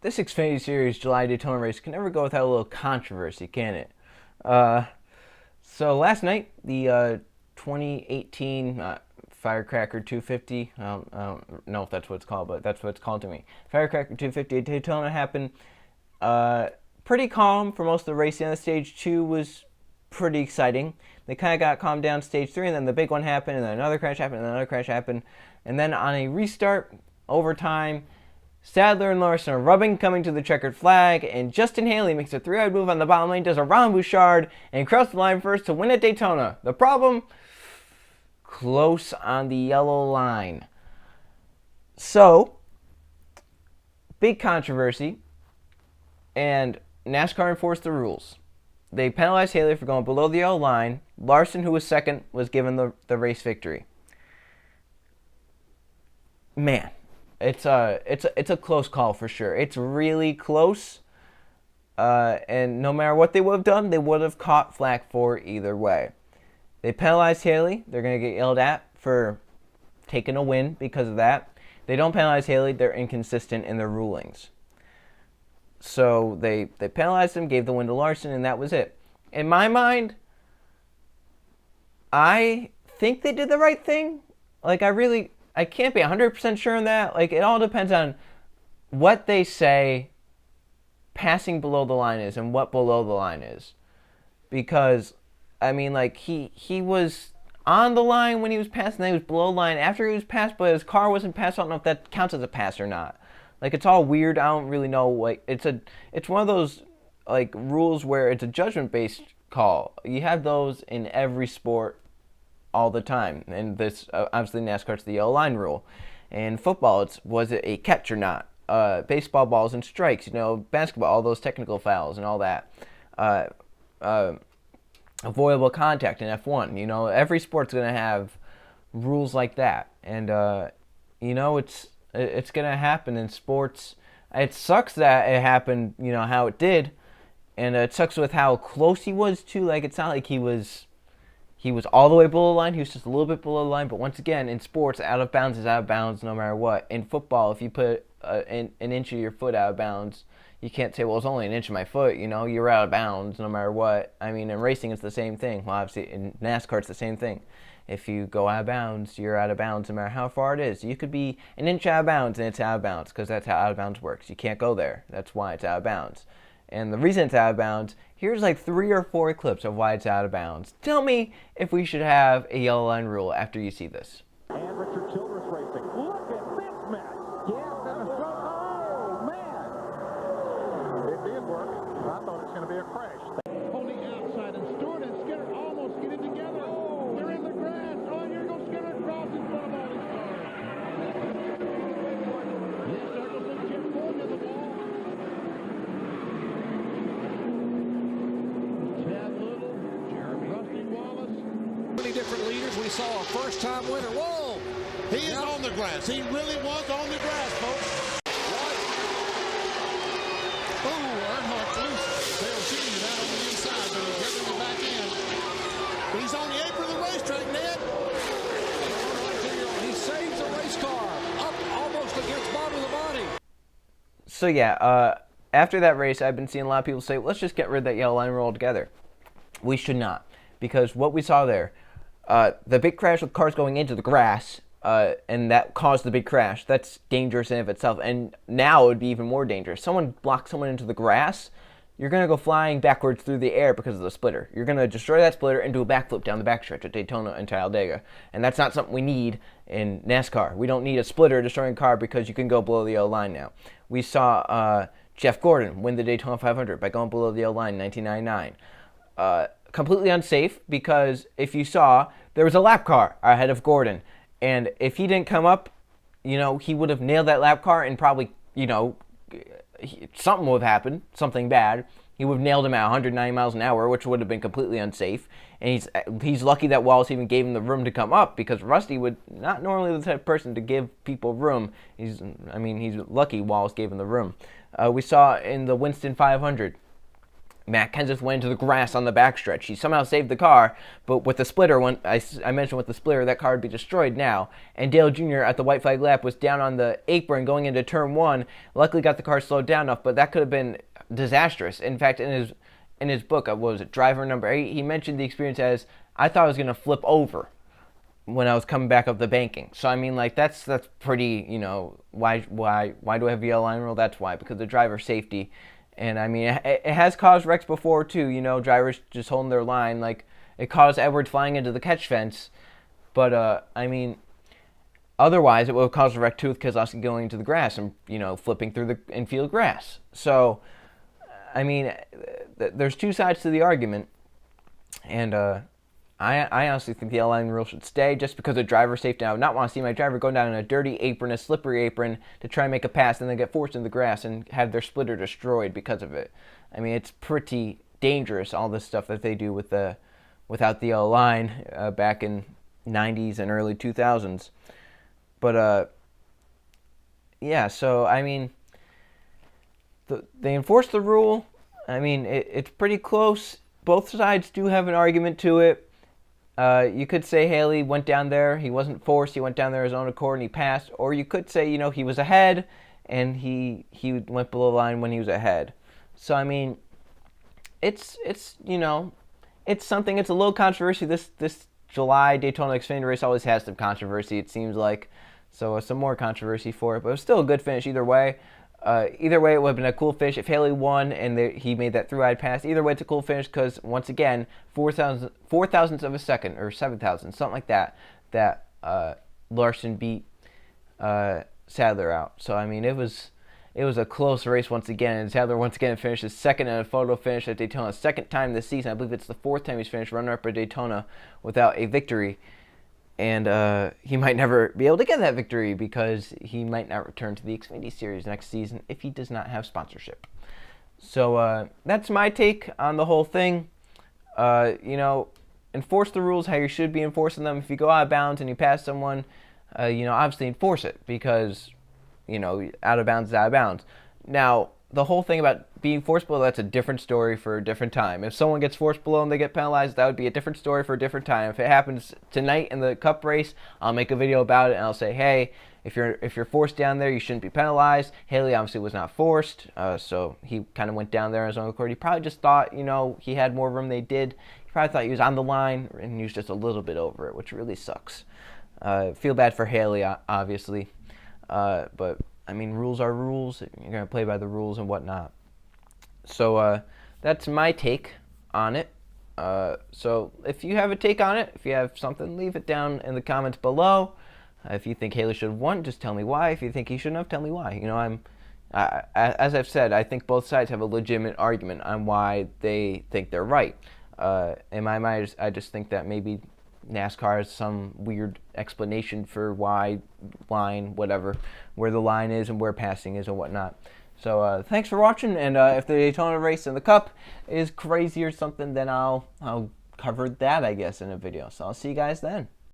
this Xfinity Series July Daytona race can never go without a little controversy, can it? Uh, so last night, the 2018 Firecracker 250, I don't know if that's what it's called, but that's what it's called to me. Firecracker 250 at Daytona happened. Uh, Pretty calm for most of the racing. The stage 2 was pretty exciting. They kind of got calmed down stage 3, and then the big one happened, and then another crash happened, and then another crash happened. And then on a restart, overtime, Sadler and Larson are rubbing, coming to the checkered flag, and Justin Haley makes a three-eyed move on the bottom lane, does a Ron Bouchard, and crosses the line first to win at Daytona. The problem? Close on the yellow line. So, big controversy, and NASCAR enforced the rules. They penalized Haley for going below the yellow line. Larson, who was second, was given the race victory. Man, it's a close call for sure. It's really close, and no matter what they would have done, they would have caught flack for either way. They penalized Haley. They're going to get yelled at for taking a win because of that. They don't penalize Haley. They're inconsistent in their rulings. So they penalized him, gave the win to Larson, and that was it. In my mind, I think they did the right thing. Like, I can't be 100% sure on that. Like, it all depends on what they say passing below the line is and what below the line is. Because, I mean, like, he was on the line when he was passing, then he was below the line after he was passed, but his car wasn't passed. I don't know if that counts as a pass or not. Like, it's all weird. I don't really know. Like, it's one of those, like, rules where it's a judgment-based call. You have those in every sport all the time. And this, obviously, NASCAR's the yellow line rule. In football, was it a catch or not? Baseball, balls and strikes. Basketball, all those technical fouls and all that. Avoidable contact in F1. Every sport's going to have rules like that. And, it's going to happen in sports. It sucks that it happened, how it did. And it sucks with how close he was, too. Like, it's not like he was all the way below the line. He was just a little bit below the line. But once again, in sports, out of bounds is out of bounds no matter what. In football, if you put an inch of your foot out of bounds, you can't say, well, it's only an inch of my foot. You're out of bounds no matter what. I mean, in racing, it's the same thing. Well, obviously, in NASCAR, it's the same thing. If you go out of bounds, you're out of bounds no matter how far it is. You could be an inch out of bounds, and it's out of bounds because that's how out of bounds works. You can't go there. That's why it's out of bounds. And the reason it's out of bounds, here's like 3 or 4 clips of why it's out of bounds. Tell me if we should have a yellow line rule after you see this. And Richard Childress racing. Look at this mess. Yeah, and a stroke. Oh, man. It did work. I thought it was going to be a crash. Holding outside, and Stewart and Skinner almost getting together. Oh, they're in the grass. Oh, here goes Skinner across in front of all these cars. Yes, Eccleston kept going to the ball. Chad Little, Rusty Wallace. Many different leaders. We saw a first-time winner. Whoa! He is on the grass. He really was on the grass, folks. Oh, Earnhardt loose. They'll see you out on the inside, but he's getting the back end. He's on the apron of the racetrack, Ned. He saves the race car up almost against bottom of the body. So, yeah, after that race, I've been seeing a lot of people say, let's just get rid of that yellow line rule altogether. We should not. Because what we saw there, the big crash with cars going into the grass, and that caused the big crash, that's dangerous in of itself. And now it would be even more dangerous. Someone blocks someone into the grass, you're going to go flying backwards through the air because of the splitter. You're going to destroy that splitter and do a backflip down the backstretch at Daytona and Talladega. And that's not something we need in NASCAR. We don't need a splitter destroying a car because you can go below the yellow line now. We saw Jeff Gordon win the Daytona 500 by going below the yellow line in 1999. Completely unsafe because if you saw, there was a lap car ahead of Gordon. And if he didn't come up, he would have nailed that lap car and probably, something would have happened, something bad. He would have nailed him at 190 miles an hour, which would have been completely unsafe. And he's lucky that Wallace even gave him the room to come up because Rusty would not normally the type of person to give people room. He's lucky Wallace gave him the room. We saw in the Winston 500, Matt Kenseth went into the grass on the backstretch. He somehow saved the car, but with the splitter, when I mentioned with the splitter, that car would be destroyed now. And Dale Jr. at the white flag lap was down on the apron going into turn 1. Luckily got the car slowed down enough, but that could have been disastrous. In fact, in his book, what was it, Driver Number 8, he mentioned the experience as, I thought I was going to flip over when I was coming back up the banking. So I mean, like, that's pretty, why do I have yellow line rule? That's why, because of driver safety. And I mean, it has caused wrecks before too, drivers just holding their line. Like, it caused Edwards flying into the catch fence. But I mean, otherwise it would have caused a wreck too with Keselowski going into the grass and, flipping through the infield grass. So I mean, there's two sides to the argument. And I honestly think the yellow line rule should stay just because of driver safety. I would not want to see my driver go down in a dirty apron, a slippery apron, to try and make a pass and then get forced in the grass and have their splitter destroyed because of it. I mean, it's pretty dangerous, all this stuff that they do without the yellow line back in 90s and early 2000s. But, yeah, so, I mean, they enforce the rule. I mean, it's pretty close. Both sides do have an argument to it. You could say Haley went down there, he wasn't forced, he went down there his own accord and he passed. Or you could say, he was ahead and he went below the line when he was ahead. So, I mean, it's something, it's a little controversy. This July Daytona Xfinity race always has some controversy, it seems like. So, some more controversy for it, but it was still a good finish either way. Either way, it would have been a cool finish. If Haley won and he made that through-eyed pass, either way, it's a cool finish because, once again, 4,000ths of a second, or 7,000, something like that Larson beat Sadler out. So, I mean, it was a close race once again, and Sadler once again finished his second in a photo finish at Daytona. Second time this season. I believe it's the fourth time he's finished runner-up at Daytona without a victory. And he might never be able to get that victory because he might not return to the Xfinity Series next season if he does not have sponsorship. So that's my take on the whole thing. Enforce the rules how you should be enforcing them. If you go out of bounds and you pass someone, obviously enforce it because, out of bounds is out of bounds. Now, the whole thing about being forced below, that's a different story for a different time. If someone gets forced below and they get penalized, that would be a different story for a different time. If it happens tonight in the Cup race, I'll make a video about it and I'll say, hey, if you're forced down there, you shouldn't be penalized. Haley obviously was not forced, so he kind of went down there on his own accord. He probably just thought, he had more room than they did. He probably thought he was on the line and he was just a little bit over it, which really sucks. Feel bad for Haley, obviously, but I mean, rules are rules. You're going to play by the rules and whatnot. So that's my take on it. So if you have a take on it, if you have something, leave it down in the comments below. If you think Haley should have won, just tell me why. If you think he shouldn't have, tell me why. As I've said, I think both sides have a legitimate argument on why they think they're right. In my mind, I just think that maybe NASCAR has some weird explanation for why line, whatever, where the line is and where passing is and whatnot. So thanks for watching, and if the Daytona race in the Cup is crazy or something, then I'll cover that, I guess, in a video. So I'll see you guys then.